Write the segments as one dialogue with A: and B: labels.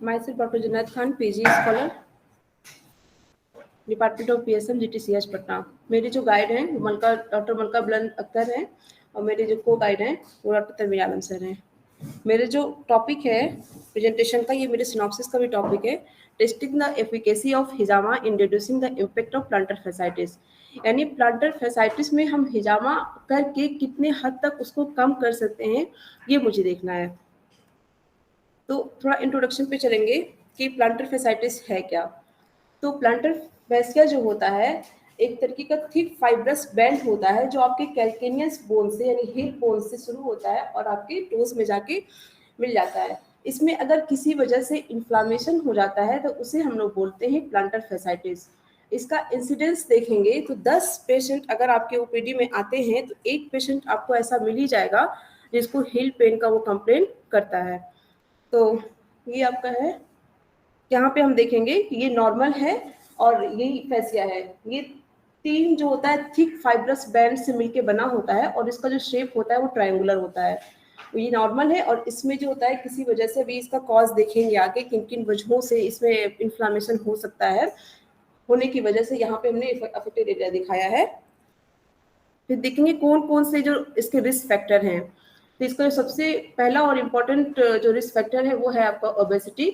A: Myself Dr. Junaid Khan, PG scholar, department of PSM GTCH Patna. मेरे जो guide हैं वो डॉक्टर मलका बुलंद अख्तर हैं और मेरे जो को गाइड हैं वो डॉक्टर तनवीर आलम सर हैं। मेरे जो टॉपिक है प्रेजेंटेशन का, ये मेरे सिनॉप्सिस का भी टॉपिक है, testing the efficacy of hijama in reducing the impact of planter fasciitis. यानी प्लांटर फैसाइटिस में हम हिजामा करके कितने हद तक उसको कम कर सकते हैं, ये मुझे देखना है। तो थोड़ा इंट्रोडक्शन पे चलेंगे कि प्लांटर फैसाइटिस है क्या। तो प्लांटर फैसिया जो होता है एक तरीके का थिक फाइब्रस बैंड होता है जो आपके कैल्केनियस बोन से यानी हिप बोन से शुरू होता है और आपके टोस में जाके मिल जाता है। इसमें अगर किसी वजह से इन्फ्लामेशन हो जाता है तो उसे हम लोग बोलते हैं प्लांटर फैसाइटिस। इसका इंसिडेंस देखेंगे तो 10 पेशेंट अगर आपके ओपीडी में आते हैं तो एक पेशेंट आपको ऐसा मिल ही जाएगा जिसको हिल पेन का वो कंप्लेन करता है। तो ये आपका है, यहाँ पे हम देखेंगे ये नॉर्मल है और यही फैसिया है। ये तीन जो होता है थिक फाइब्रस बैंड से मिलके बना होता है और इसका जो शेप होता है वो ट्रायंगुलर होता है। तो ये नॉर्मल है और इसमें जो होता है किसी वजह से भी इसका कॉज देखेंगे आगे किन किन वजहों से इसमें इन्फ्लामेशन हो सकता है, होने की वजह से यहाँ पे हमने अफेक्टेड एरिया दिखाया है। फिर देखेंगे कौन कौन से जो इसके रिस्क फैक्टर हैं। तो इसका सबसे पहला और इम्पोर्टेंट जो रिस्क फैक्टर है वो है आपका ओबेसिटी।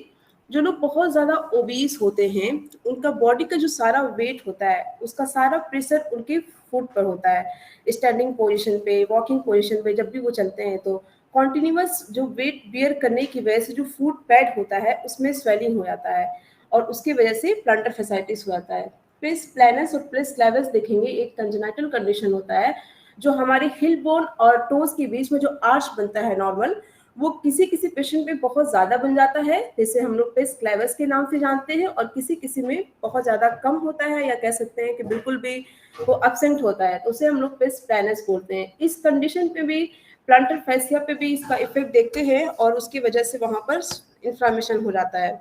A: जो लोग बहुत ज़्यादा ओबीस होते हैं उनका बॉडी का जो सारा वेट होता है उसका सारा प्रेशर उनके फुट पर होता है। स्टैंडिंग पोजीशन पे, वॉकिंग पोजीशन पे जब भी वो चलते हैं तो कॉन्टिन्यूअस जो वेट बियर करने की वजह से जो फुट पैड होता है उसमें स्वेलिंग हो जाता है और उसकी वजह से प्लांटर फैसाइटिस हो जाता है। प्लेस प्लैनस और प्लेस क्लेवस देखेंगे एक कंजेनाइटल कंडीशन होता है जो हमारे हिल बोन और टोज के बीच में जो आर्च बनता है नॉर्मल, वो किसी किसी पेशेंट में बहुत ज़्यादा बन जाता है जैसे हम लोग प्लेस क्लेवस के नाम से जानते हैं और किसी किसी में बहुत ज़्यादा कम होता है या कह सकते हैं कि बिल्कुल भी वो एब्सेंट होता है तो उसे हम लोग प्लेस प्लैनस बोलते हैं। इस कंडीशन पे भी प्लांटर फैसिया पे भी इसका इफेक्ट देखते हैं और उसकी वजह से वहाँ पर इन्फ्लामेशन हो जाता है।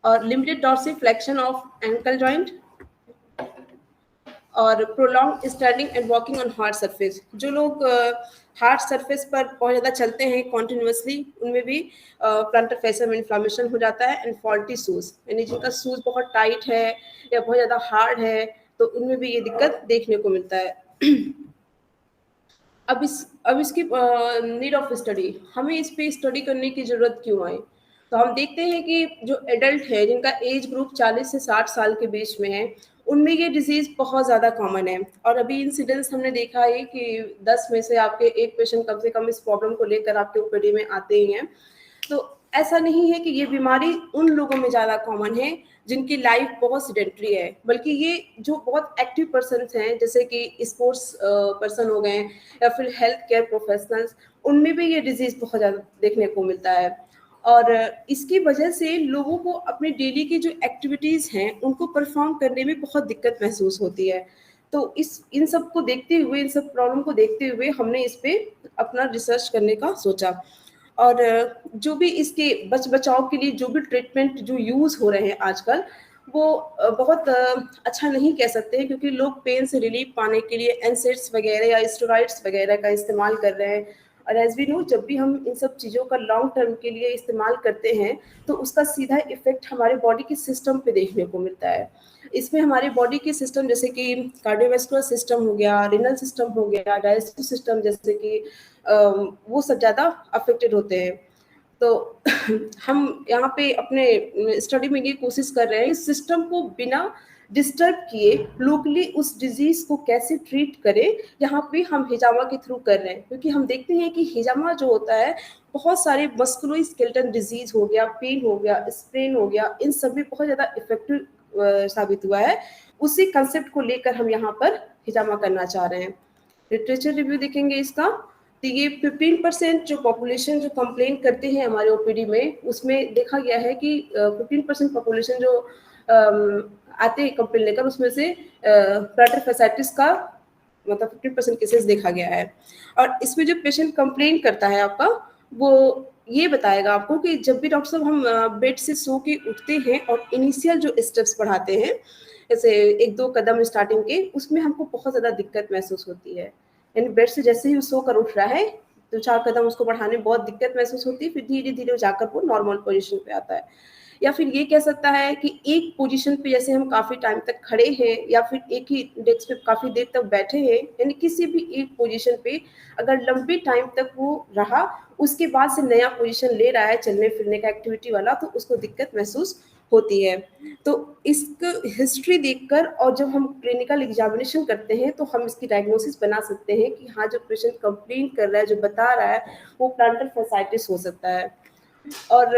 A: और limited dorsiflexion of ankle joint और prolong standing and walking on hard surface. जो लोग हार्ड सरफेस पर बहुत ज़्यादा चलते हैं कॉन्टिन्यूसली उनमें भी प्लांटर फैसिया में इन्फ्लामेशन हो जाता है। एंड फॉल्टी शूज़ यानी जिनका शूज़ बहुत टाइट है या बहुत ज़्यादा हार्ड है तो उनमें भी ये दिक्कत देखने को मिलता है। अब इसकी नीड ऑफ स्टडी, हमें इस पे स्टडी करने की ज़रूरत क्यों आई। तो हम देखते हैं कि जो एडल्ट है जिनका एज ग्रुप 40 से 60 साल के बीच में है उनमें ये डिजीज़ बहुत ज़्यादा कॉमन है। और अभी इंसिडेंस हमने देखा है कि 10 में से आपके एक पेशेंट कम से कम इस प्रॉब्लम को लेकर आपके ओपीडी में आते ही हैं। तो ऐसा नहीं है कि ये बीमारी उन लोगों में ज़्यादा कॉमन है जिनकी लाइफ बहुत सेडेंटरी है, बल्कि ये जो बहुत एक्टिव पर्सन्स हैं जैसे कि स्पोर्ट्स पर्सन हो गए या फिर हेल्थ केयर प्रोफेशनल्स, उनमें भी ये डिजीज़ बहुत ज़्यादा देखने को मिलता है। और इसकी वजह से लोगों को अपने डेली की जो एक्टिविटीज़ हैं उनको परफॉर्म करने में बहुत दिक्कत महसूस होती है। तो इन सब को देखते हुए, इन सब प्रॉब्लम को देखते हुए हमने इस पे अपना रिसर्च करने का सोचा। और जो भी इसके बचाव के लिए जो भी ट्रीटमेंट जो यूज़ हो रहे हैं आजकल वो बहुत अच्छा नहीं कह सकते हैं क्योंकि लोग पेन से रिलीफ पाने के लिए एनसेड्स वगैरह या स्टेरॉइड्स वगैरह का इस्तेमाल कर रहे हैं। और एज वी नो जब भी हम इन सब चीज़ों का लॉन्ग टर्म के लिए इस्तेमाल करते हैं तो उसका सीधा इफेक्ट हमारे बॉडी के सिस्टम पे देखने को मिलता है। इसमें हमारे बॉडी के सिस्टम जैसे कि कार्डियोवैस्कुलर सिस्टम हो गया, रिनल सिस्टम हो गया, डाइजेस्टिव सिस्टम जैसे कि वो सब ज़्यादा अफेक्टेड होते हैं। तो हम यहाँ पे अपने स्टडी में ये कोशिश कर रहे हैं इस सिस्टम को बिना डिस्टर्ब किए लोकली उस डिजीज को कैसे ट्रीट करें, यहाँ पे हम हिजामा के थ्रू कर रहे हैं। क्योंकि हम देखते हैं कि हिजामा जो होता है बहुत सारे मस्कुलोस्केलेटल डिजीज हो गया, पेन हो गया, स्प्रेन हो गया, इन सब में बहुत ज़्यादा इफेक्टिव साबित हुआ है। उसी कंसेप्ट को लेकर हम यहाँ पर हिजामा करना चाह रहे हैं। लिटरेचर रिव्यू देखेंगे इसका तो ये 15% जो पॉपुलेशन जो कंप्लेन करते हैं हमारे ओपीडी में उसमें देखा गया है कि 15% पॉपुलेशन जो आते हैं कंप्लेन लेकर उसमें से प्लांटर फैसाइटिस का मतलब 15% केसेस देखा गया है। और इसमें जो पेशेंट कंप्लेन करता है आपका वो ये बताएगा आपको कि जब भी डॉक्टर साहब हम बेड से सो के उठते हैं और इनिशियल जो स्टेप्स बढ़ाते हैं जैसे 1-2 कदम स्टार्टिंग के, उसमें हमको बहुत ज़्यादा दिक्कत महसूस होती है। यानी बेड से जैसे ही वो सो कर उठ रहा है 2-4 कदम उसको बढ़ाने में बहुत दिक्कत महसूस होती है, फिर धीरे-धीरे जाकर वो नॉर्मल पोज़ीशन पे आता है। या फिर ये कह सकता है कि एक पोज़ीशन पे जैसे हम काफ़ी टाइम तक खड़े हैं या फिर एक ही डेस्क पे काफ़ी देर तक बैठे हैं, यानी किसी भी एक पोज़ीशन पे अगर लंबे टाइम तक वो रहा, उसके बाद से नया पोज़ीशन ले रहा है चलने-फिरने का एक्टिविटी वाला, तो उसको दिक्कत महसूस होती है। तो इसक हिस्ट्री देखकर और जब हम क्लिनिकल एग्ज़ामिनेशन करते हैं, तो हम इसकी डायग्नोसिस बना सकते हैं कि हाँ, जो पेशेंट कंप्लेन कर रहा है, जो बता रहा है, वो प्लांटर fasciitis हो सकता है। और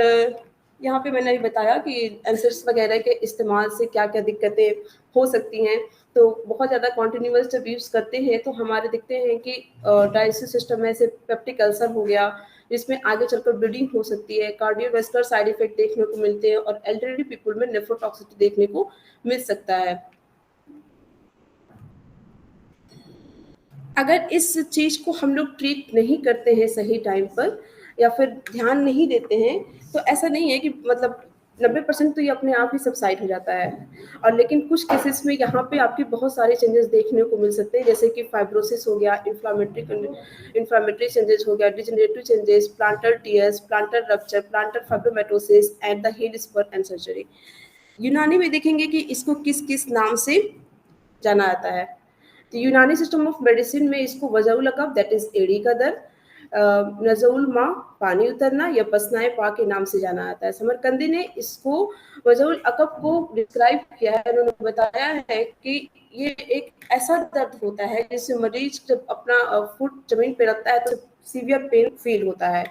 A: यहाँ पे मैंने अभी बताया कि एंसर्स वगैरह के इस्तेमाल से क्या-क्या दिक्कतें हो सकती हैं। तो बहुत ज़्यादा कंटीन्यूअस जब यूज़ करते हैं तो हमारे दिखते हैं कि डाइजेस्टिव सिस्टम में से पेप्टिक अल्सर हो गया, जिसमें आगे चलकर ब्लीडिंग हो सकती है, कार्डियोवास्कुलर साइड इफ़ेक्ट देखने को मिलते हैं और एल्डरली पीपल में नेफ्रोटॉक्सिसिटी देखने को मिल सकता है। अगर इस चीज़ को हम लोग ट्रीट नहीं करते हैं सही टाइम पर या फिर ध्यान नहीं देते हैं, तो ऐसा नहीं है कि मतलब 90% तो ये अपने आप ही सबसाइड हो जाता है। और लेकिन कुछ केसेस में यहाँ पे आपके बहुत सारे चेंजेस देखने को मिल सकते हैं, जैसे कि फाइब्रोसिस हो गया, इन्फ्लेमेटरी चेंजेस हो गया, degenerative changes, plantar tears, plantar rupture, plantar fibromatosis and the heel spur and surgery. Unani में देखेंगे कि इसको किस-किस नाम से जाना जाता है। तो यूनानी सिस्टम ऑफ मेडिसिन में इसको वज़उल अकब दैट इज़ एड़ी का दर्द, नज़उल माँ पानी उतरना या पसनाए पा के नाम से जाना जाता है। समरकंदी ने इसको वज़उल अकब को डिस्क्राइब किया है, उन्होंने बताया है कि ये एक ऐसा दर्द होता है जिससे मरीज़ जब अपना फुट ज़मीन पे रखता है तो सीवियर पेन फ़ील होता है।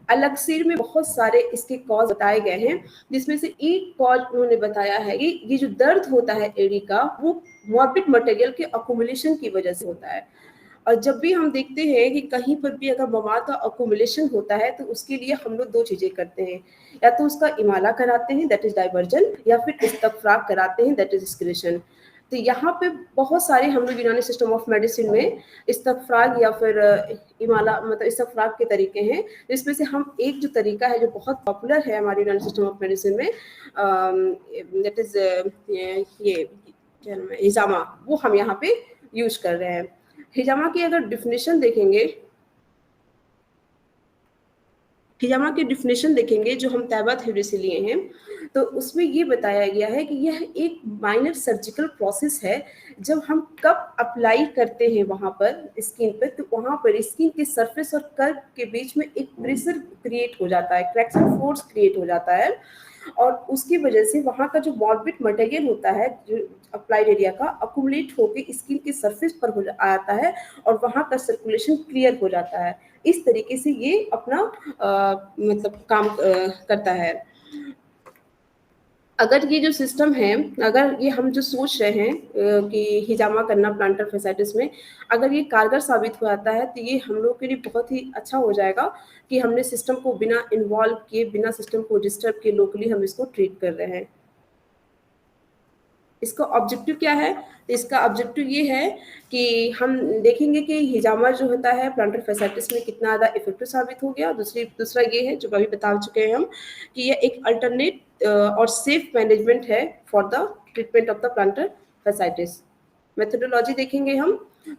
A: अलगसिर में बहुत सारे इसके कॉज़ बताए गए हैं, जिसमें से एक कॉज़ उन्होंने बताया है कि ये जो दर्द होता है एड़ी का, वो मॉर्बिड मटेरियल के अक्यूमुलेशन की वजह से होता है। और जब भी हम देखते हैं कि कहीं पर भी अगर मवाद का अक्यूमुलेशन होता है, तो उसके लिए हम लोग 2 चीज़ें करते हैं, या तो उसका इमाला कराते हैं दैट इज़ डाइवर्जन, या फिर इस्तफ़राग कराते हैं दैट इज़ एक्सक्रीशन। तो यहाँ पे बहुत सारे हम लोग यूनानी सिस्टम ऑफ मेडिसिन में इस्तफ़राग या फिर इमाला मतलब इस्तफ़राग के तरीके हैं, जिसमें से हम एक जो तरीका है जो बहुत पॉपुलर है हमारे यूनानी सिस्टम ऑफ मेडिसिन में, दैट इज़ ये क्या नाम है, हिजामा, वो हम यहाँ पे यूज़ कर रहे हैं। हिजामा की अगर डेफिनेशन देखेंगे, हिजामा की डेफिनेशन देखेंगे जो हम तैबा थ्योरी से लिए हैं, तो उसमें ये बताया गया है कि यह एक माइनर सर्जिकल प्रोसेस है। जब हम कप अप्लाई करते हैं वहाँ पर स्किन पे, तो वहाँ पर स्किन के सरफेस और कर्व के बीच में एक प्रेशर क्रिएट हो जाता है, ट्रैक्शन फोर्स क्रिएट हो जाता है, और उसकी वजह से वहाँ का जो मॉर्बिड मटेरियल होता है जो अप्लाइड एरिया का, अक्यूमुलेट होके स्किन के सरफेस पर हो आता है और वहाँ का सर्कुलेशन क्लियर हो जाता है। इस तरीके से ये अपना मतलब काम करता है। अगर ये जो सिस्टम है, अगर ये हम जो सोच रहे हैं कि हिजामा करना प्लांटर fasciitis में, अगर ये कारगर साबित हो जाता है, तो ये हम लोग के लिए बहुत ही अच्छा हो जाएगा कि हमने सिस्टम को बिना इन्वॉल्व किए, बिना सिस्टम को डिस्टर्ब किए लोकली हम इसको ट्रीट कर रहे हैं। इसका ऑब्जेक्टिव क्या है? इसका ऑब्जेक्टिव ये है कि हम देखेंगे कि हिजामा जो होता है प्लांटर fasciitis में कितना ज़्यादा इफ़ेक्टिव साबित हो गया। दूसरा ये है जो अभी बता चुके हैं हम कि ये एक अल्टरनेट और सेफ मैनेजमेंट है for the treatment of the plantar fasciitis। Methodology देखेंगे हम,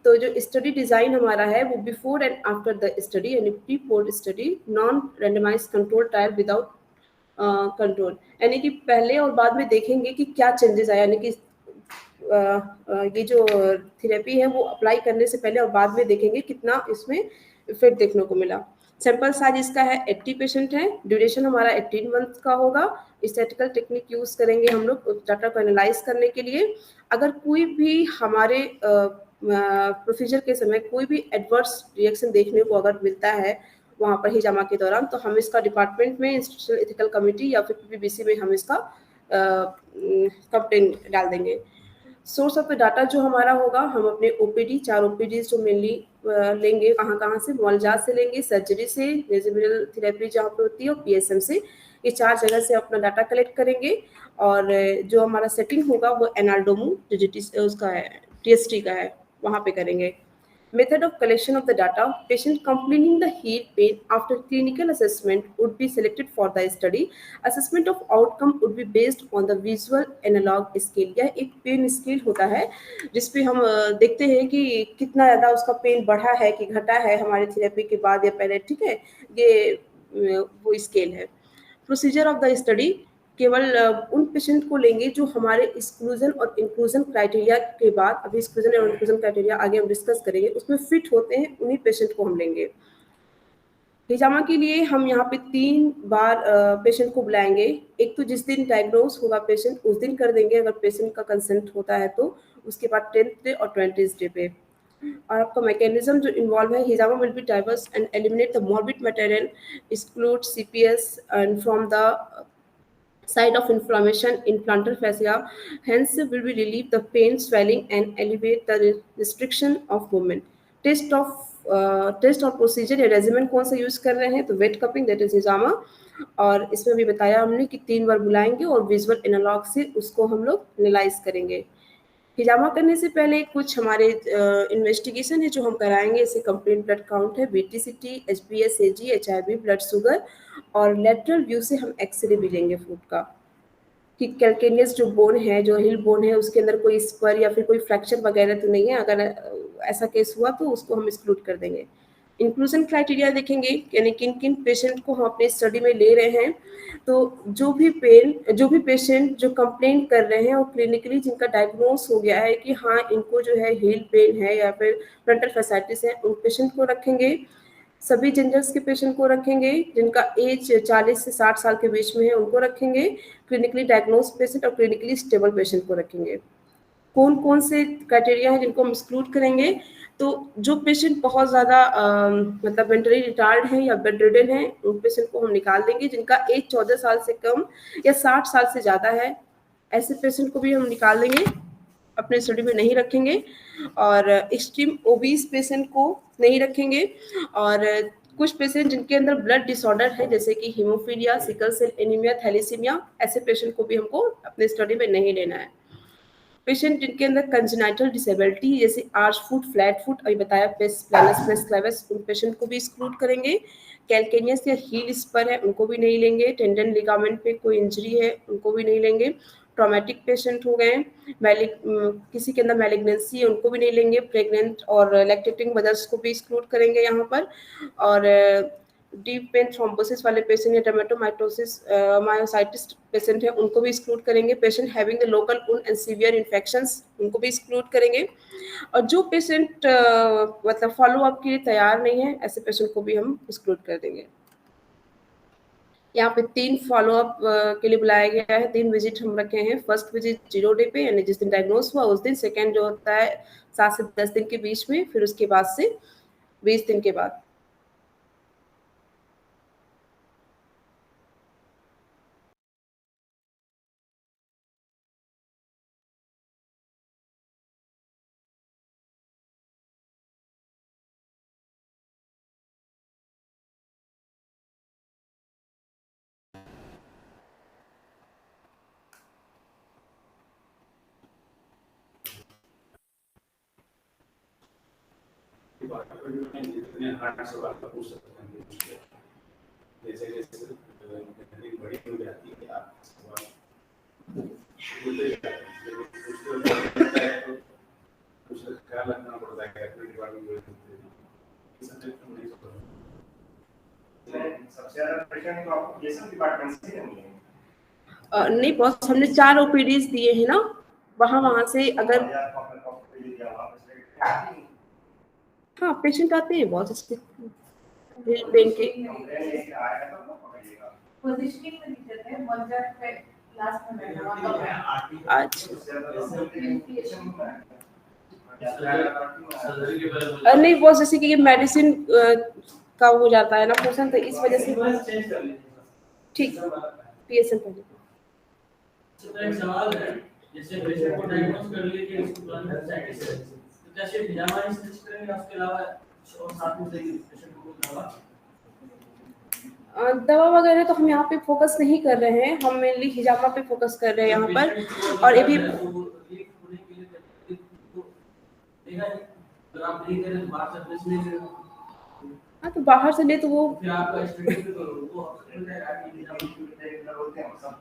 A: तो जो स्टडी डिज़ाइन हमारा है वो before and after the study यानी pre post study non randomised control trial without control, यानी कि पहले और बाद में देखेंगे कि क्या चेंजेस आया, यानी कि ये जो थेरेपी है वो अप्लाई करने से पहले और बाद में देखेंगे कितना इसमें इफेक्ट देखने को मिला। सैंपल साइज इसका है 80 पेशेंट है, ड्यूरेशन हमारा 18 मंथ का होगा। स्टैटिकल टेक्निक यूज़ करेंगे हम लोग डाटा को एनालाइज करने के लिए। अगर कोई भी हमारे प्रोसीजर के समय कोई भी एडवर्स रिएक्शन देखने को अगर मिलता है वहाँ पर हिजामा के दौरान, तो हम इसका डिपार्टमेंट में इंस्टीट्यूशनल एथिकल कमिटी या फिर पीपीबीसी में हम इसका कंप्लेंट डाल देंगे। सोर्स ऑफ द डाटा जो हमारा होगा, हम अपने ओपीडी 4 ओपीडीज़ जो मेनली लेंगे, कहाँ-कहाँ से, मुआलजात से लेंगे, सर्जरी से, रेज़िडुअल थेरेपी जहाँ पे होती है और पीएसएम से, ये 4 जगह से अपना डाटा कलेक्ट करेंगे। और जो हमारा सेटिंग होगा वो एनाल्डोमो जो जीटी उसका है, टीएसटी का है, वहाँ पे करेंगे। Method of collection of the data. Patient complaining the heel pain after clinical assessment would be selected for the study. Assessment of outcome would be based on the visual analog scale. यह एक pen scale होता है जिसपे हम देखते हैं कि कितना ज़्यादा उसका पेन बढ़ा है कि घटा है हमारे थेरेपी के बाद या पहले, ठीक है। ये वो स्केल है। Procedure of the study. केवल उन पेशेंट को लेंगे जो हमारे एक्सक्लूजन और इंक्लूजन क्राइटेरिया के बाद, अभी एक्सक्लूजन और इंक्लूजन क्राइटेरिया आगे हम डिस्कस करेंगे, उसमें फिट होते हैं, उन्हीं पेशेंट को हम लेंगे। हिजामा के लिए हम यहाँ पे 3 बार पेशेंट को बुलाएंगे। एक तो जिस दिन डायग्नोज होगा पेशेंट उस दिन कर देंगे, अगर पेशेंट का कंसेंट होता है तो। उसके बाद 10th डे और 20th डे पे। और आपका मैकेनिज्म जो इन्वॉल्व है, हिजामा will be diverse and eliminate the morbid material, exclude CPS and from the site of inflammation in plantar fascia, hence will be relieve the pain, swelling and alleviate the restriction of movement. Test और procedure या regiment कौन सा use कर रहे हैं, तो wet cupping that is हिजामा। और इसमें भी बताया हमने कि 3 बार बुलाएंगे और विजुअल एनालॉग से उसको हम लोग एनालाइज करेंगे। हिजामा करने से पहले कुछ हमारे इन्वेस्टिगेशन है जो हम कराएंगे, जैसे कंप्लीट ब्लड काउंट है, बीटीसीटी, एचबीएस, एजी, एचआईवी, ब्लड शुगर, और लेटरल व्यू से हम एक्सरे भी लेंगे फूट का कि कैल्केनियस जो बोन है, जो हिल बोन है, उसके अंदर कोई स्पर या फिर कोई फ्रैक्चर वगैरह तो नहीं है। अगर ऐसा केस हुआ तो उसको हम एक्सक्लूड कर देंगे। इंक्लूजन क्राइटेरिया देखेंगे, यानी किन किन पेशेंट को हम अपने स्टडी में ले रहे हैं। तो जो भी पेशेंट जो कंप्लेन कर रहे हैं और क्लिनिकली जिनका डायग्नोस हो गया है कि हाँ इनको जो है हील पेन है या फिर प्लांटर फैसाइटिस है, उन पेशेंट को रखेंगे। सभी जेंडर्स के पेशेंट को रखेंगे, जिनका एज 40 से 60 साल के बीच में है उनको रखेंगे। क्लिनिकली डायग्नोज पेशेंट और क्लिनिकली स्टेबल पेशेंट को रखेंगे। कौन कौन से क्राइटेरिया हैं जिनको हम एक्सक्लूड करेंगे, तो जो पेशेंट बहुत ज़्यादा मतलब मेंटली रिटार्ड है या बेड रिडन है, उन पेशेंट को हम निकाल देंगे। जिनका एज 14 साल से कम या 60 साल से ज़्यादा है, ऐसे पेशेंट को भी हम निकाल देंगे, अपने स्टडी में नहीं रखेंगे। और एक्सट्रीम ओबीस पेशेंट को नहीं रखेंगे। और कुछ पेशेंट जिनके अंदर ब्लड डिसऑर्डर है, जैसे कि haemophilia, sickle cell anaemia, thalassaemia, ऐसे पेशेंट को भी हमको अपने स्टडी में नहीं लेना है। पेशेंट जिनके अंदर कंजेनाइटल डिसेबिलिटी जैसे आर्च फुट, फ्लैट फुट, अभी बताया पेस प्लानस प्लस क्लेवस, उन पेशेंट को भी एक्सक्लूड करेंगे। कैल्केनियस या हील स्पर है उनको भी नहीं लेंगे। टेंडन लिगामेंट पे कोई इंजरी है उनको भी नहीं लेंगे। ट्रॉमेटिक पेशेंट हो गए, किसी के अंदर मैलिग्नेंसी है उनको भी नहीं लेंगे। प्रेग्नेंट और लैक्टेटिंग मदर्स को भी एक्सक्लूड करेंगे यहाँ पर। और डीप वेन थ्रोम्बोसिस वाले पेशेंट या टर्मेटोमाइटोसिस मायोसाइटिस पेशेंट है उनको भी एक्सक्लूड करेंगे। Patient having the local wound and severe infections उनको भी एक्सक्लूड करेंगे। और जो पेशेंट मतलब फॉलो अप के लिए तैयार नहीं है, ऐसे पेशेंट को भी हम एक्सक्लूड कर देंगे। यहाँ पे 3 फॉलो अप के लिए बुलाया गया है, 3 विजिट हम रखे हैं। फर्स्ट विजिट 0 डे पे, यानी जिस दिन डायग्नोज हुआ उस दिन। सेकेंड जो होता है 7 से 10 दिन के बीच में, फिर उसके बाद से 20 दिन के बाद। नहीं बॉस, हमने 4 ओपीडीज दिए हैं ना, वहाँ से अगर हाँ पेशेंट आते हैं बहुत अच्छे पेन के। अच्छा नहीं बॉस, जैसे कि ये मेडिसिन का हो जाता है ना पोर्शन, तो इस वजह से ठीक पीएसएल पहले
B: सवाल है, जैसे पेशेंट को डायग्नोज कर लिए कि इसको प्लांटर फैसाइटिस है, तो क्या सिर्फ हिजामा ही सर्च करेंगे, उसके अलावा और साथ में देंगे पेशेंट को दवा?
A: दवा वगैरह तो हम यहाँ पे फोकस नहीं कर रहे हैं, हम मेनली हिजामा पे फोकस कर रहे हैं यहाँ पर। और ये भी
B: अगर आप नहीं करें तो बाहर से एड्रेस नहीं ले।
A: हाँ तो बाहर से ले तो वो
B: फिर आपका स्टडी भी करो, वो हॉस्पिटल का आगे बिना बिल्कुल होते हैं सब।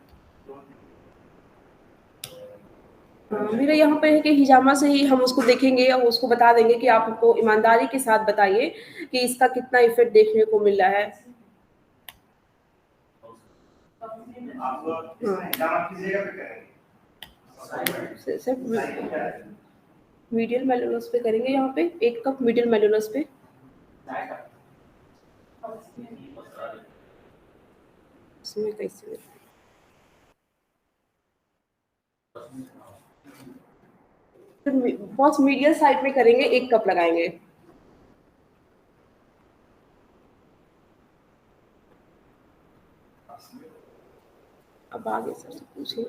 A: मेरा यहाँ पे है कि हिजामा से ही हम उसको देखेंगे और उसको बता देंगे कि आप हमको ईमानदारी के साथ बताइए कि इसका कितना इफेक्ट देखने को मिल रहा है।
C: आप हिजामा किस जगह पे करेंगे?
A: सिर्फ मीडियल मेलुनस पे करेंगे, यहाँ पे 1 कप मीडियल मेलुनस पे। इसमें कैसे बहुत मीडियल साइड में करेंगे, 1 कप लगाएंगे। अब आगे सर से पूछिए।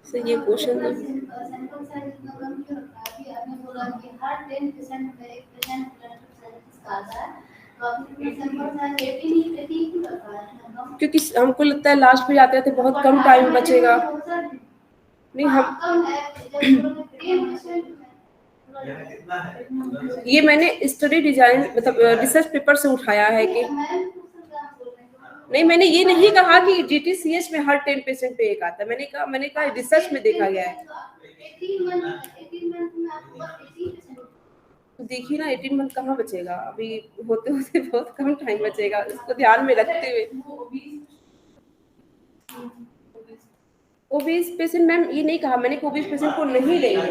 A: सर ये क्वेश्चन है
D: सैंपल साइज इतना कम क्यों रखा है? अभी आपने बोला कि हर 10% में 1% ब्लड आता है, तो आपने सैंपल साइज 18 ही क्यों रखा है?
A: क्योंकि हमको लगता है लास्ट पे जाते हैं तो बहुत कम टाइम बचेगा। नहीं हम
D: कम है, जब 10%
C: कितना है?
A: ये मैंने स्टडी डिजाइन मतलब रिसर्च पेपर से उठाया है कि नहीं, मैंने ये नहीं कहा कि जीटीसीएच में हर 10% पे 1 आता है। मैंने कहा रिसर्च में देखा गया है।
D: 18 मंथ में आपको बस 80%।
A: तो देखिए ना 18 मंथ कहाँ बचेगा, अभी होते होते बहुत कम टाइम बचेगा, इसको ध्यान में रखते हुए। ओबीस पेशेंट मैम ये नहीं कहा मैंने कि ओबीस पेशेंट को नहीं लेंगे,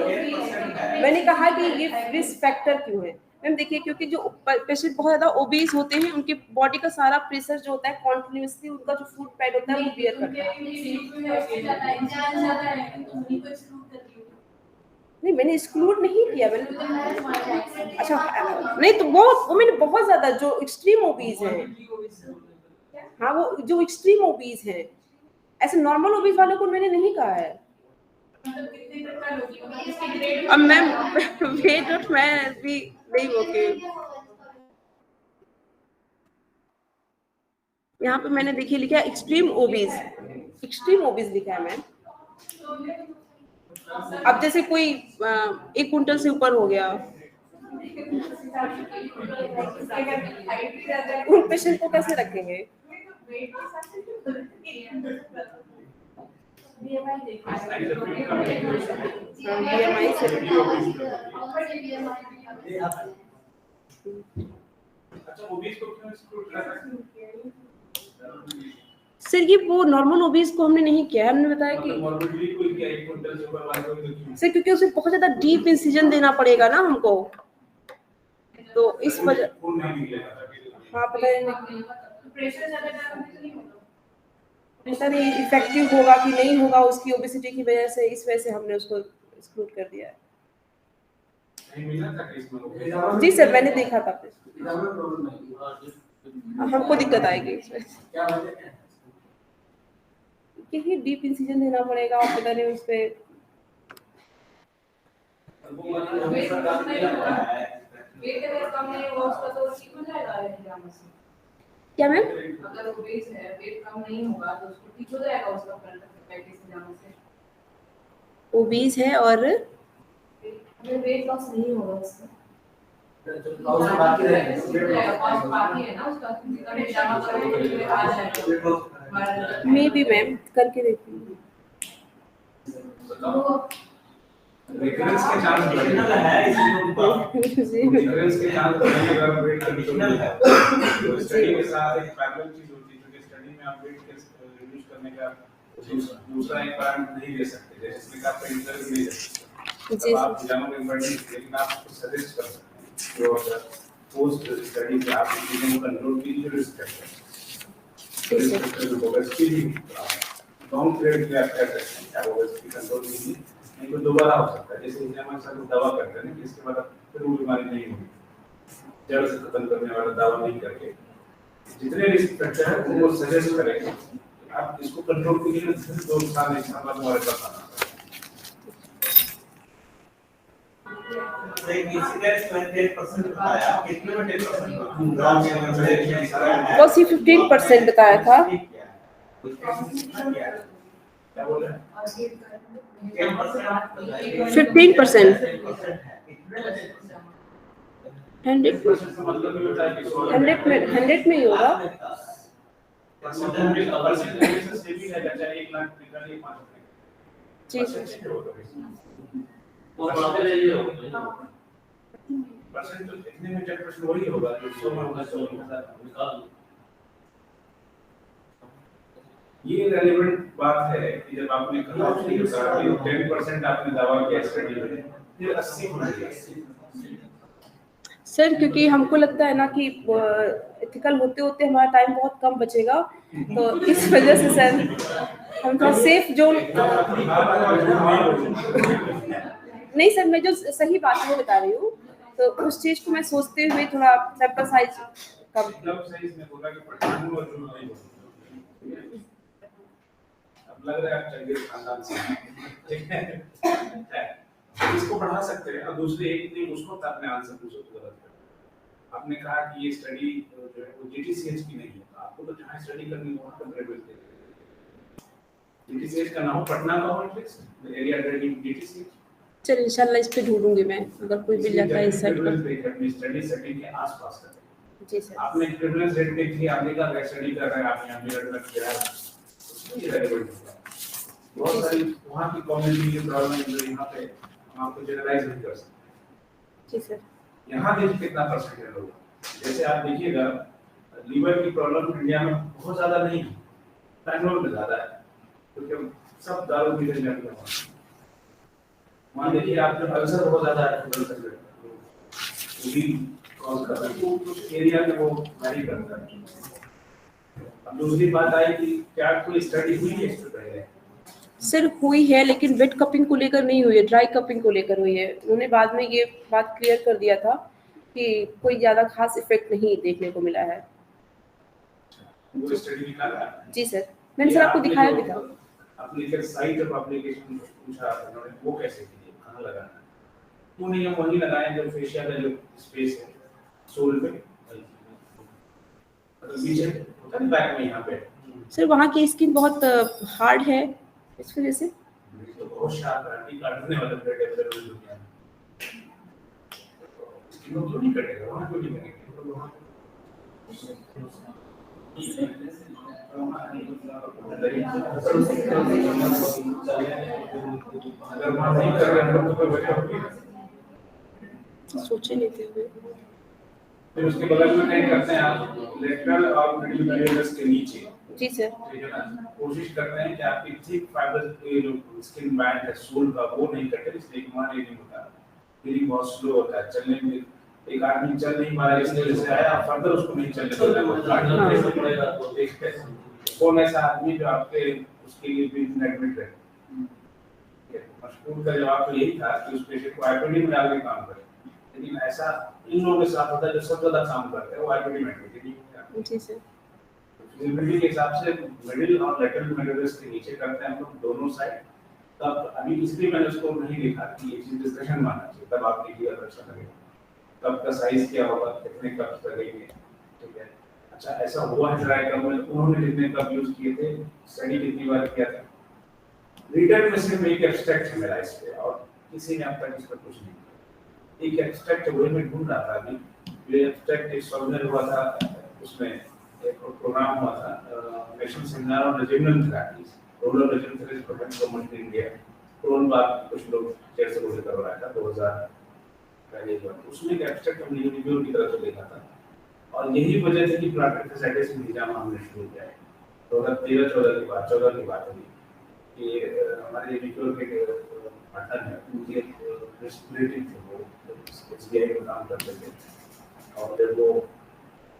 A: मैंने कहा कि ये रिस्क फैक्टर क्यों है। मैम देखिए क्योंकि जो पेशेंट बहुत ज्यादा ओबीस होते हैं उनके बॉडी का सारा प्रेशर जो होता है कॉन्टिन्यूसली उनका जो फूड पैड होता है वो बियर करता है। नहीं मैंने एक्सक्लूड नहीं किया, मैंने अच्छा नहीं तो वो मैंने बहुत ज्यादा जो एक्सट्रीम ओबीस है, हाँ वो जो एक्सट्रीम ओबीस है, ऐसे नॉर्मल ओबीस वालों को मैंने नहीं कहा है। अब मैम वेट उठ मैं भी नहीं ओके। यहाँ पे मैंने देखिए लिखा है एक्सट्रीम ओबीस लिखा है मैम। अब जैसे कोई 1 कुंटल से ऊपर हो गया, उन पेशेंट को कैसे रखेंगे? BMI से सर ये वो नॉर्मल ओबीस को हमने नहीं किया है, हमने बताया कि सर क्योंकि उसे बहुत ज्यादा डीप इंसिजन देना पड़ेगा ना हमको, तो इस वजह हाँ पता नहीं इफेक्टिव होगा कि नहीं होगा उसकी ओबेसिटी की वजह से, इस वजह से हमने उसको एक्सक्लूड कर दिया है। जी सर मैंने देखा था, हमको दिक्कत आएगी यही डीप इंसिजन देना पड़ेगा और पता नहीं उस पे क्या मैम?
E: अगर ओबेस है, वेट कम नहीं होगा तो उसको ठीक हो जाएगा उसका प्रैक्टिस जाने से।
A: ओबीस है और
E: अगर वेट लॉस नहीं होगा उसका
B: बाकी
E: है ना उसका जमा करके आ जाएगा।
A: मे बी मैम करके देखती हूँ।
C: रिकरेंस के चांस बढ़ेगा है रिकरेंस के चांस बढ़ेगा वेट कंडीशनल है। तो स्टडी के साथ एक पैरेलल चीज होती है क्योंकि स्टडी में आप वेट के रिड्यूस करने का दूसरा एक पैरामीटर नहीं ले सकते, जैसे कि आप इंटरव्यू नहीं ले सकते। जी आप हिजामा में बढ़ने लेकिन आप सजेस्ट कर सकते हैं जो पोस्ट स्टडी पे आप चीजों को कंट्रोल कीजिए रिस्क फैक्टर रिस्क फैक्टर को ओबेसिटी लॉन्ग पीरियड के आप कर सकते हैं, ओबेसिटी कंट्रोल कीजिए नहीं तो दोबारा हो सकता है। जैसे हिजामा के साथ दवा करते हैं ना इसके बाद फिर वो बीमारी नहीं होगी, जड़ से खत्म करने वाला दवा नहीं करके जितने रिस्क फैक्टर है वो सजेस्ट करेंगे आप इसको कंट्रोल कीजिए। 2 साल 1 साल बाद हमारे पास आना। एक इंसिडेंस में 10% बताया, कितने में 10% बताया?
A: वो सिर्फ 15% बताया था।
C: क्या बोल रहे हैं?
A: 15%। 100
C: का मतलब ये होता है कि
A: 100 में ही होगा।
C: परसेंटेज से भी है, चाहे 1 लाख निकालिए 5 रुपए
A: जी
B: और बातें ले लो
C: परसेंट तो इतने में 10% वही होगा जो 100 में होगा 100 में होगा।
B: निकाल
C: ये रेलेवेंट बात है कि जब आपने कहा कि 10% आपने दावा किया स्टडी में, फिर 80 होना चाहिए।
A: सर, क्योंकि हमको लगता है ना कि एथिकल होते होते हमारा टाइम बहुत कम बचेगा, तो इस वजह से सर हम थोड़ा सेफ जोन। नहीं सर, मैं जो सही बात है वो बता रही हूँ, तो उस चीज को मैं सोचते हुए थोड़ा सैंपल साइज कम।
C: मतलब सही इसने बोला कि पठान और जो नहीं बोला। अब लग रहा है आप चंगेज खानदान से हैं, ठीक है? इसको बढ़ा सकते हैं और दूसरी एक नहीं उसको तो आपने आंसर पूछो तो गलत कर। आपने कहा कि ये स्टडी जो है वो जीटीसीएच की नहीं है, आपको तो जहाँ स्टडी करनी हो वहाँ पर ग्रेड मिलते हैं। जीटीसीएच का ना हो पटना का हो एटलीस्ट एरिया ट्रेडिंग जीटीसीएच।
A: चल इंशाल्लाह इस पे ढूंढूंगी मैं, अगर कोई मिल जाता है इस साइड पर।
C: अपनी स्टडी सेटिंग के आसपास करें।
A: जी सर।
C: आपने प्रिविलेज रेट देखी, आपने का स्टडी कर रहे हैं, आप यहाँ मेरठ में किया है, उसमें रेलेवेंट होगा। बहुत सारी वहाँ की कम्युनिटी की प्रॉब्लम है जो यहाँ पे हम आपको जनरलाइज नहीं कर सकते।
A: जी सर।
C: यहाँ देखिए कितना परसेंट है लोग, जैसे आप देखिएगा लीवर की प्रॉब्लम इंडिया में बहुत ज्यादा नहीं है, बैंगलोर में ज्यादा है, क्योंकि सब दारू पीते जाते हैं। वहाँ देखिए आपके अल्सर बहुत ज्यादा है, अल्सर वो भी कॉज कर रहा है, कुछ एरिया में वो वैरी करता है। अब दूसरी बात आई कि क्या कोई स्टडी हुई है इससे पहले?
A: सर हुई है, लेकिन वेट कपिंग को लेकर नहीं हुई है, ड्राई कपिंग को लेकर हुई है। उन्होंने बाद में ये बात क्लियर कर दिया था कि कोई ज्यादा खास इफेक्ट नहीं देखने को मिला है।
C: वो स्टडी निकाला है।
A: जी सर, मैंने सर आपको दिखाया भी था।
C: अपनी एक साइट ऑफ एप्लीकेशन पूछा उन्होंने, वो कैसे की, कहाँ लगाना है? वो नहीं हम वहीं लगाए जो फेशियल का जो स्पेस है सोल पे, मतलब नीचे होता है बैक में यहाँ पे।
A: सर वहाँ की स्किन बहुत हार्ड है, इस वजह से।
C: तो बहुत शार्प है, टी काटने वाला ब्लड अवेलेबल दुनिया में। स्किन को नहीं कटेगा, वहाँ क्यों नहीं कटेगा? अगर वहाँ नहीं कर रहे हैं तो वजह होगी ना।
A: सोचे लेते हुए
C: फिर उसके बगल में कहीं करते हैं आप लेटरल और मिडिल वेरियस के नीचे।
A: जी सर।
C: ठीक है ना, कोशिश करते हैं कि आपकी थिक फाइबर के जो स्किन बैंड है सोल का वो नहीं कटे, इसलिए हमारे नहीं होता, ब्रीदिंग बहुत स्लो होता है। चलने में एक आदमी चल नहीं पा रहा है इसलिए जैसे आया फर्दर उसको नहीं चलने देना पड़ेगा। कौन ऐसा आदमी जो आपके उसके लिए भी एडमिट है? मशहूर का जवाब तो यही था कि उस पेशेंट को आईपीडी में डाल के काम करे, लेकिन ऐसा इन लोगों के साथ होता है जो सब ज्यादा काम करते हैं वो आईपीडी में नहीं होता।
A: जी सर।
C: फिजिबिलिटी के हिसाब से मिडिल और लेटरल मेडोरस के नीचे करते हैं हम लोग दोनों साइड। तब अभी इसलिए मैंने उसको नहीं लिखा कि ये चीज डिस्कशन मानना चाहिए, तब आप देखिएगा तो अच्छा लगेगा। कब का साइज क्या होगा, कितने कप्स लगेंगे, ठीक है? अच्छा ऐसा हुआ है ट्राई कब में उन्होंने कितने कप यूज किए थे, स्टडी कितनी बार किया था? रिटर्न में सिर्फ एक एब्स्ट्रैक्ट है मेरा इस पे और किसी ने अब तक इस पर कुछ नहीं किया। एक एब्स्ट्रैक्ट वही मैं ढूंढ रहा था अभी, ये एब्स्ट्रैक्ट एक सॉल्वर हुआ था, उसमें एक प्रोग्राम हुआ था national seminar on regional therapies, rural regional therapies programme government India, corona बाद कुछ लोग चेयर से बोल करवाया था 2000 पहले हुआ। उसमें एक एब्स्ट्रैक्ट हमने यूनिवर्सिटी की तरफ से देखा था और यही वजह थी कि प्लास्टिक फैसिलिटीज में निजाम हमने शुरू किया है 2013-14 की बात, 14 की बात हुई कि हमारे यूनिवर्सिटी के पार्टनर है उनके रिलेटिव थे, वो एसबीआई में काम करते थे और जब वो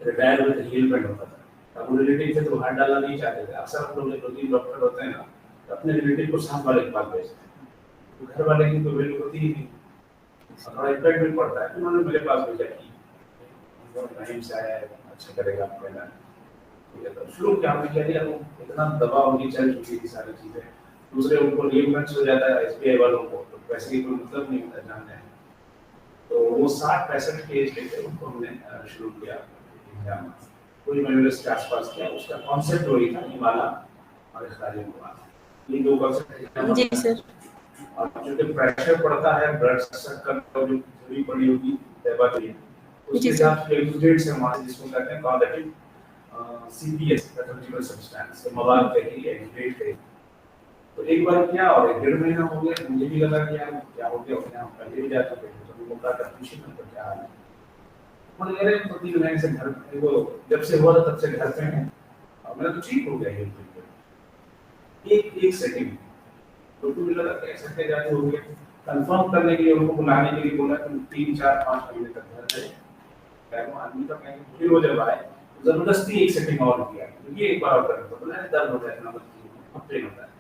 C: रिटायर हुए थे हील बैंड होता था, अब वो रिलेटिव थे तो हाथ डालना नहीं चाहते थे। अक्सर हम लोग जो डॉक्टर होते हैं ना तो अपने रिलेटिव को साथ वाले के पास भेजते हैं, तो घर वाले की कोई वैल्यू होती ही नहीं और थोड़ा इम्पैक्ट भी पड़ता है। उन्होंने मेरे पास भेजा कि रहीम से आया है, अच्छा करेगा आपको ना, ठीक है? तो शुरू क्या हमने किया था, वो इतना दबाव उनकी चल चुकी थी सारी चीजें, दूसरे उनको रीइम्बर्स हो जाता है एसबीआई वालों को, तो पैसे की कोई मतलब नहीं होता जानते हैं। तो वो 60-65 के एज पे थे, उनको हमने शुरू किया एग्जाम, कोई मैनुअलिस्ट के आसपास किया। उसका कॉन्सेप्ट वही था, हिमालय और इखराजी हुआ, ये दो कॉन्सेप्ट।
A: जी सर।
C: और जो प्रेशर पड़ता है ब्लड शक्कर जो थोड़ी पड़ी होगी लेबोरेटरी, उसके
A: जी, सर।
C: साथ एग्जूडेट्स है वहाँ से, जिसको कहते हैं कॉन्डेटिव सीपीएस पैथोलॉजिकल सब्सटेंस, तो मवाद कहिए एग्जूडेट कहिए। तो एक बार क्या, और 1.5 महीना हो गया, मुझे भी लगा कि यार क्या हो गया, अपने आप पहले भी जाता था, तो वो कहा कंफ्यूजन में तो क्या हाल है। मुझे लग रहा है 3 महीने से घर पे, वो जब से हुआ था तब से घर पे हैं, और मेरा तो ठीक हो गया ये एक सेटिंग। तो मुझे लगा कैसे क्या जाके हो गया, कंफर्म करने के लिए उनको बुलाने के लिए बोला कि 3-4-5 महीने तक घर रहे। क्या आदमी का कहेंगे, फिर वो जब आए जबरदस्ती एक सेटिंग और किया, क्योंकि एक बार और करना बोला दर्द होता है, इतना पेन होता है।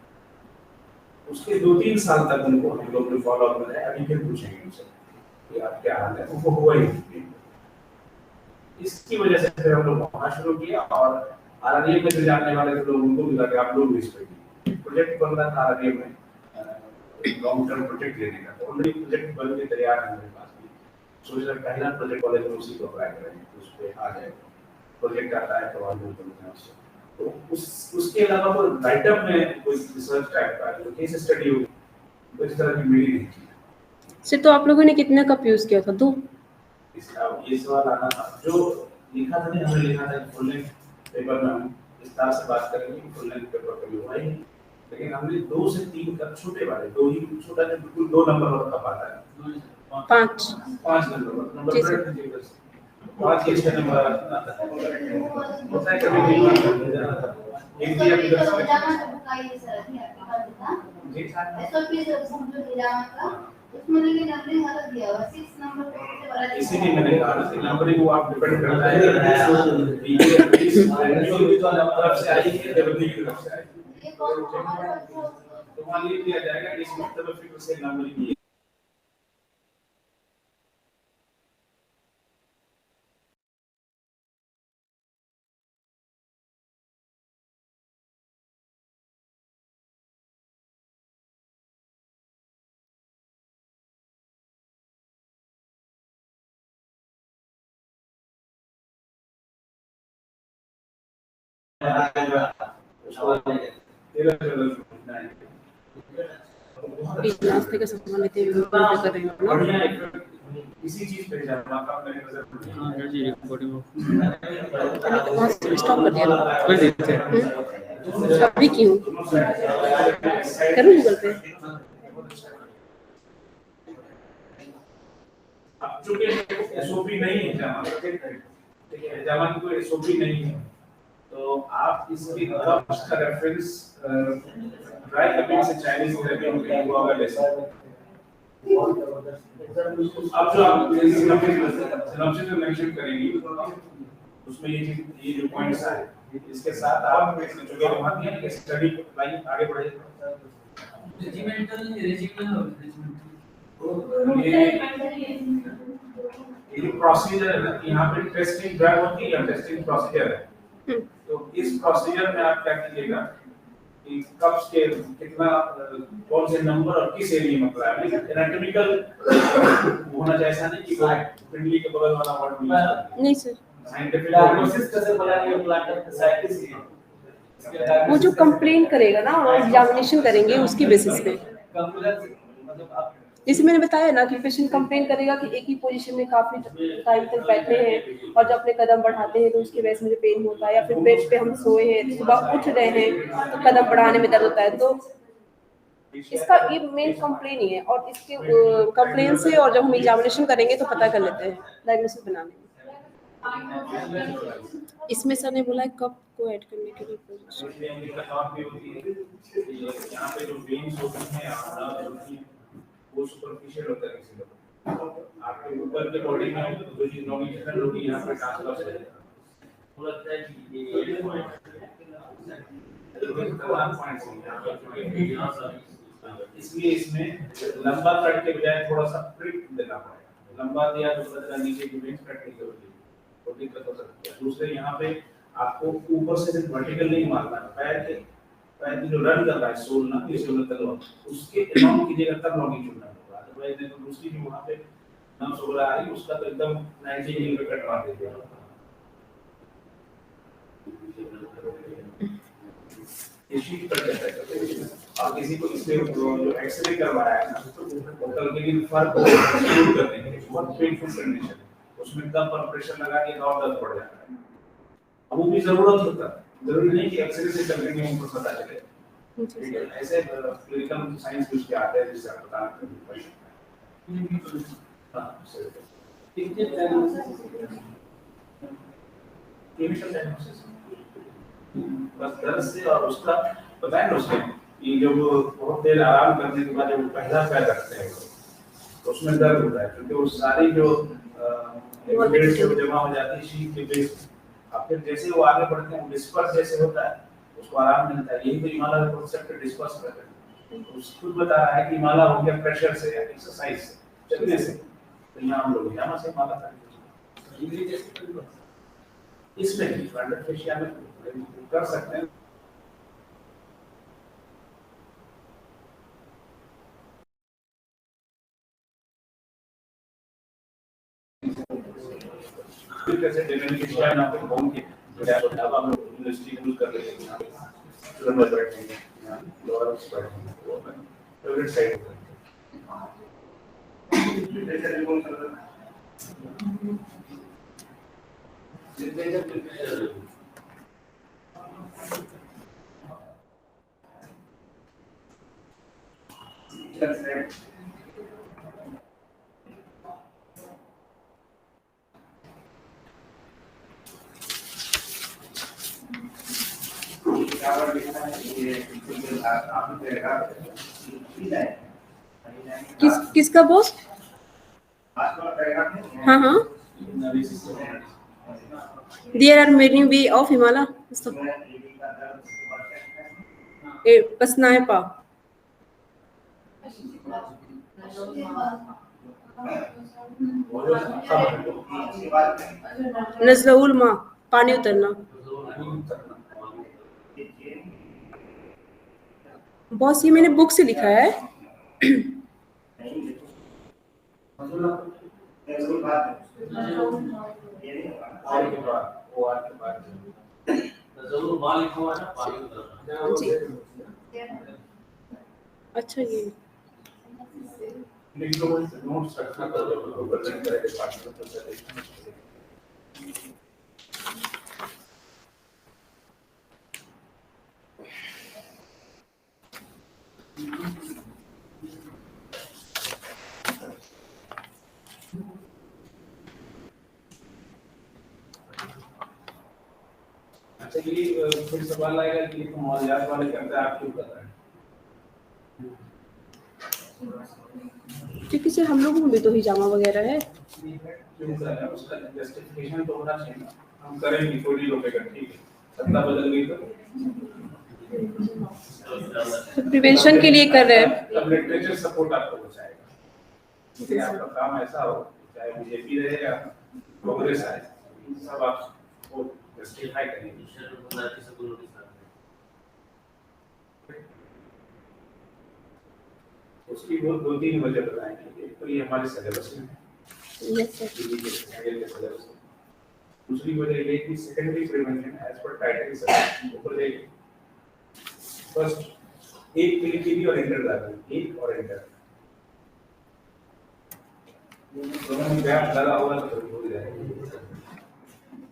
C: उसके 2-3 साल तक उनको हम लोग ने फॉलो अप में रहे। अभी फिर पूछेंगे उनसे कि आप क्या हाल है, वो हुआ ही नहीं। इसकी वजह से फिर हम लोग वहाँ शुरू किया, और आरआरए में जो जानने वाले थे लोग, उनको भी लगा कि आप लोग भी इस पे प्रोजेक्ट बन रहा था आरआरए में, लॉन्ग टर्म प्रोजेक्ट लेने का। तो ऑलरेडी प्रोजेक्ट बन के तैयार है मेरे पास भी, सोच रहा पहला प्रोजेक्ट कॉलेज में उसी को अप्लाई करेंगे, उस पे आ जाएगा। प्रोजेक्ट आता है तो हम लोग करते हैं उससे। तो उसके अलावा वो राइट अप में कोई रिसर्च टाइप का जो केस स्टडी हो, तो इस तरह की मिली नहीं थी।
A: सर तो आप लोगों ने कितने कप यूज किया था? 2?
C: इसका ये सवाल आना था, जो लिखा था नहीं, हमने लिखा था फुल लेंथ पेपर में, हम विस्तार से बात करेंगे, फुल लेंथ पेपर कभी हुआ ही नहीं। लेकिन हमने 2 से 3 कप छोटे वाले, 2 ही छोटा, जो बिल्कुल 2 नंबर वाला कप आता है, 5 नंबर
A: जी सर।
C: 5 के 6 नंबर आता है। होता है कभी भी एक
D: तो
C: दिया
D: ये
C: किधर
D: तो
C: से
D: जामा तो बुका ये सर नहीं आपके पास था।
C: जी
D: एसओपी से जो जामा का उसमें लेकिन नंबरिंग अलग दिया हुआ 6 नंबर पे सबसे बड़ा
C: इसीलिए मैंने कहा ना कि नंबरिंग वो आप डिपेंड करता है कि ये इस रेवेन्यू की तरफ से आई है, रेवेन्यू की तरफ से आई है।
D: ये कौन हमारे पास
C: तो मान लिया दिया जाएगा इस मतलब फिर से नंबरिंग की
A: नाश्ते का सामान लेते हुए वीडियो कर रही हूँ ना।
C: इसी चीज पे जाना का मैंने नजर
B: हाँ जी रिकॉर्डिंग
A: वहाँ से स्टॉप कर दिया।
B: कर देते हैं।
A: अभी क्यों करूँ गूगल पे?
C: अब चूंकि एसओपी नहीं है जामा, ठीक है, जामा की कोई एसओपी नहीं है, तो आप इसके कप्स का रेफरेंस ड्राई कपिंग से चाइनीज थेरेपी में हुआ होगा जैसे। अब जो आप सिनॉप्सिस में मेंशन करेंगी, उसमें ये जो पॉइंट्स आए, इसके साथ आप जो वहाँ दिया कि स्टडी लाइन आगे बढ़ेगा।
B: रेजिमेंटल
C: ये जो प्रोसीजर है ना, यहाँ पे टेस्टिंग ड्रग होती है या टेस्टिंग प्रोसीजर है। तो इस प्रोसीजर में आप क्या कीजिएगा कि कप्स के कितना कौन से नंबर और किस एरिया में पड़ा है, लेकिन एनाटॉमिकल होना चाहिए, ऐसा नहीं कि पिंडली के बगल वाला वर्ड
A: नहीं सर।
C: साइंटिफिक
B: डायग्नोसिस कैसे बनाएंगे ब्लड साइकिस की
A: वो जो कंप्लेन करेगा ना, वो एग्जामिनेशन करेंगे उसकी बेसिस पे।
B: मतलब आप
A: जैसे मैंने बताया ना कि पेशेंट कंप्लेन करेगा कि एक ही पोजीशन में काफी टाइम तक बैठे हैं और जब अपने कदम बढ़ाते हैं तो उसकी वजह से मुझे पेन होता है, या फिर बेड पे हम सोए हैं तो सुबह उठ रहे हैं तो कदम बढ़ाने में दर्द होता है। तो इसका ये मेन कंप्लेन ही है, और इसके कंप्लेन से और जब हम एग्जामिनेशन करेंगे तो पता कर लेते हैं डायग्नोसिस बनाने में। इसमें सर ने बोला है कब को ऐड करने के लिए
C: यहाँ पे जो वेन्स होती हैं वो सुपरफिशियल होता है किसी लोग, आपके ऊपर के बॉडी में जो चीज लॉन्गिट्यूडनल होगी यहाँ पे ट्रांसवर्स है, मुझे लगता है कि ये इसलिए इसमें लंबा कट के बजाय थोड़ा सा प्रिक देना पड़ेगा। लंबा दिया तो पता नीचे की वेन्स कट नहीं होगी तो दिक्कत हो सकती है। दूसरे यहाँ पे आपको ऊपर से सिर्फ वर्टिकल नहीं मारना है, पैर की जो रन कर रहा है सोल ना, उसके अलाउंग कीजिएगा तब लॉन्गिट्यूडनल होगा। अदरवाइज नहीं तो दूसरी भी वहाँ पे नर्व्स वगैरह आ रही है उसका तो एकदम 90 डिग्री पे कट मार देते हैं। ये शीट कट जाता है। आप किसी को इससे जो एक्सरे करवाया है ना वो कल के दिन फर्क शुरू कर देंगे, बहुत पेनफुल कंडीशन है, उसमें एकदम पर प्रेशर लगा के और दर्द बढ़ जाता है। अब वो भी जरूरत होता है, जरूरी नहीं कि एक्सरे से करने में उनको पता चले। ठीक है, ऐसे क्लिनिकल साइंस कुछ के आते हैं जिससे आप पता कर सकते हैं। हाँ, क्लिनिकल डायग्नोसिस बस दर्द से और उसका बताया ना उसने कि जब बहुत देर आराम करने के बाद जब पहला पैर रखते हैं तो उसमें दर्द होता है क्योंकि वो सारी जो ब्लड से जमा हो जाती है शीट के बेस और फिर जैसे वो आगे बढ़ते हैं डिस्पर्स जैसे होता है उसको आराम मिलता है। यही तो हिमालय कॉन्सेप्ट पे डिस्पर्स करते हैं। उसको खुद बता रहा है कि हिमालय हो गया प्रेशर से या एक्सरसाइज से चलने से, तो यहाँ हम लोग यहाँ से हिमालय तक इसमें प्लांटर फेशिया में कर सकते हैं। कैसे डेमेज की शायद आपको होम के अब हम इंडस्ट्री यूज कर रहे हैं तुरंत बैठेंगे लोअर फेवरेट साइड
A: किसका बॉस? हाँ हाँ, there are many way of Himalaya पसनायपा नजलउल माँ पानी उतरना। बॉस ये मैंने बुक से लिखा है। जी अच्छा ये
C: नोट्स रखना तो प्रेजेंट करेंगे पार्टिसिपेंट। अच्छा ये फिर सवाल आएगा कि तुम मौलियात वाले करते हैं आप क्यों कर रहे हैं?
A: क्योंकि सर हम लोगों में भी तो हिजामा वगैरह है।
C: क्यों कर रहे हैं उसका जस्टिफिकेशन तो होना चाहिए ना। हम करेंगे कोई नहीं रोकेगा, ठीक है, सत्ता बदल गई
A: तो प्रिवेंशन के लिए कर रहे हैं।
C: तब लिटरेचर सपोर्ट आपको बचाएगा। ठीक है, आपका काम ऐसा हो चाहे बीजेपी रहे या कांग्रेस आए सब आपको जस्टिफाई करेंगे। उसकी वो दो तीन वजह बताएंगे। एक तो ये हमारे सिलेबस में है,
A: यस सर।
C: दूसरी वजह ये कि सेकेंडरी प्रिवेंशन एज पर टाइटल ऊपर देखिए फर्स्ट एक क्लिनिकली और इंटर डालना एक और इंटर दोनों में गैप लगा हुआ तो हो जाएगा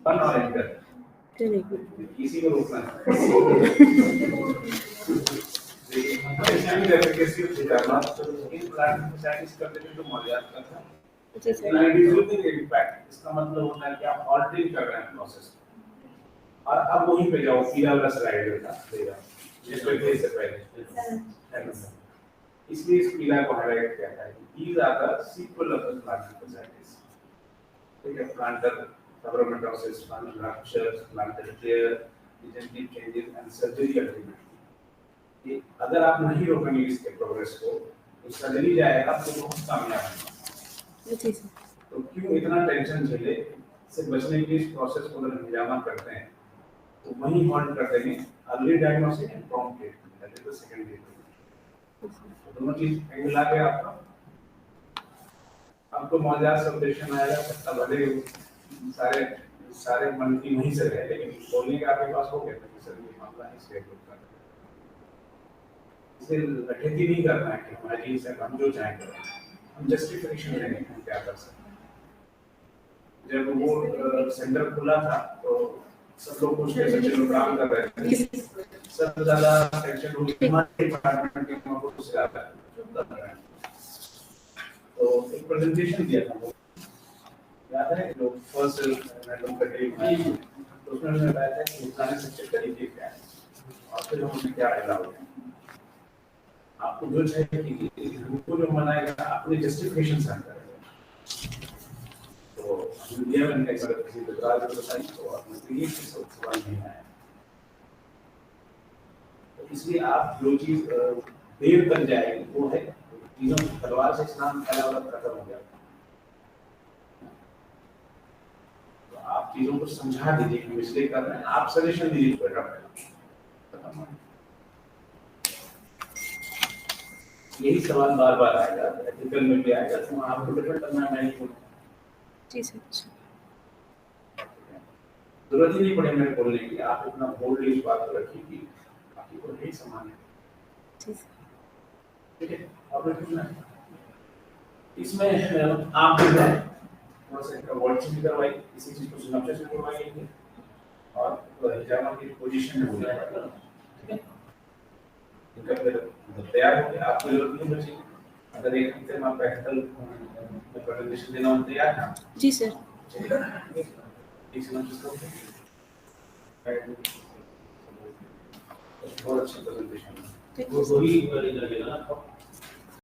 C: वन और इंटर किसी को रोकना है efficacy of in plant practice करते हैं तो मौलियात का था।
A: जी सर।
C: इम्पैक्ट इसका मतलब होता है कि आप ऑल्टरिंग कर रहे हैं प्रोसेस और अब वहीं पे जाओ पीला वाला स्लाइड देगा जिसको थे से पहले इसलिए इस पीला को हाईलाइट किया है। these are the sequel of the planting process। ठीक है, planter fibromatosis, plant ruptures, planter tear, degenerative changes and surgery ultimately। ये अगर आप नहीं रोकेंगे इसके प्रोग्रेस को तो सर्जरी जाएगा तो बहुत कामयाब है।
A: जी सर।
C: तो क्यों इतना टेंशन झेले, इससे बचने के इस प्रोसेस को अगर निजामा करते हैं तो वही हॉल्ट कर देंगे early diagnosis and prompt treatment that is the second treatment. दोनों चीज एंगल आ गया आपका। आपको मौजूदा सब्जेक्शन आएगा, पत्ता भले सारे सारे मन की वहीं से रहे, लेकिन बोलने का आपके पास हो गया तो सर ये मामला है, इसलिए ग्रुप का इसे रखेती नहीं करना है कि हमारी चीज से हम जो चाहें करें, हम जस्टिफिकेशन देंगे हम क्या कर सकते हैं। जब वो सेंटर खुला था तो सब लोग पूछते थे, चलो काम कर रहे थे, सब ज्यादा टेंशन हुई हमारे डिपार्टमेंट के लोगों से ज्यादा तो एक प्रेजेंटेशन दिया था वो याद है, जो फर्स्ट मैडम का डे तो उसमें मैंने बताया था कि इंसानी शिक्षक तरीके क्या है और फिर हमने क्या अलाउ है। आपको जो चाहिए कि हमको जो मनाएगा अपने जस्टिफिकेशन से करेगा, तो दुनिया में नहीं कर किसी बदलाव को बताई तो आपने ये सवाल नहीं आया। तो इसलिए आप जो चीज देर तक जाएगी वो है चीजों तलवार से स्नान फैला वाला खत्म हो गया। तो आप चीजों को समझा दीजिए कि इसलिए कर रहे हैं, आप सजेशन दीजिए खत्म। यही सवाल बार बार आएगा, एथिकल में भी आएगा, तो आपको डिफरेंट करना है। मैं
A: जी सर।
C: जरूरत ही नहीं पड़े मेरे बोलने की, आप इतना बोल्डली इस बात को रखिए कि बाकी को नहीं समान है।
A: जी सर।
C: ठीक है, और कुछ नहीं इसमें आप जो है थोड़ा सा वर्ड चेंज करवाइए, इसी चीज को सिनॉप्सिस में करवाइए और हिजामा की पोजीशन में बोलिए। ठीक है, इनका फिर तैयार हो गया, आपको जरूरत नहीं बची। अगर एक हफ्ते में आपका हैंडल में प्रेजेंटेशन देना हो तैयार है? जी सर। एक सिनॉप्सिस को बहुत अच्छा प्रेजेंटेशन है, वो वही लगेगा ना।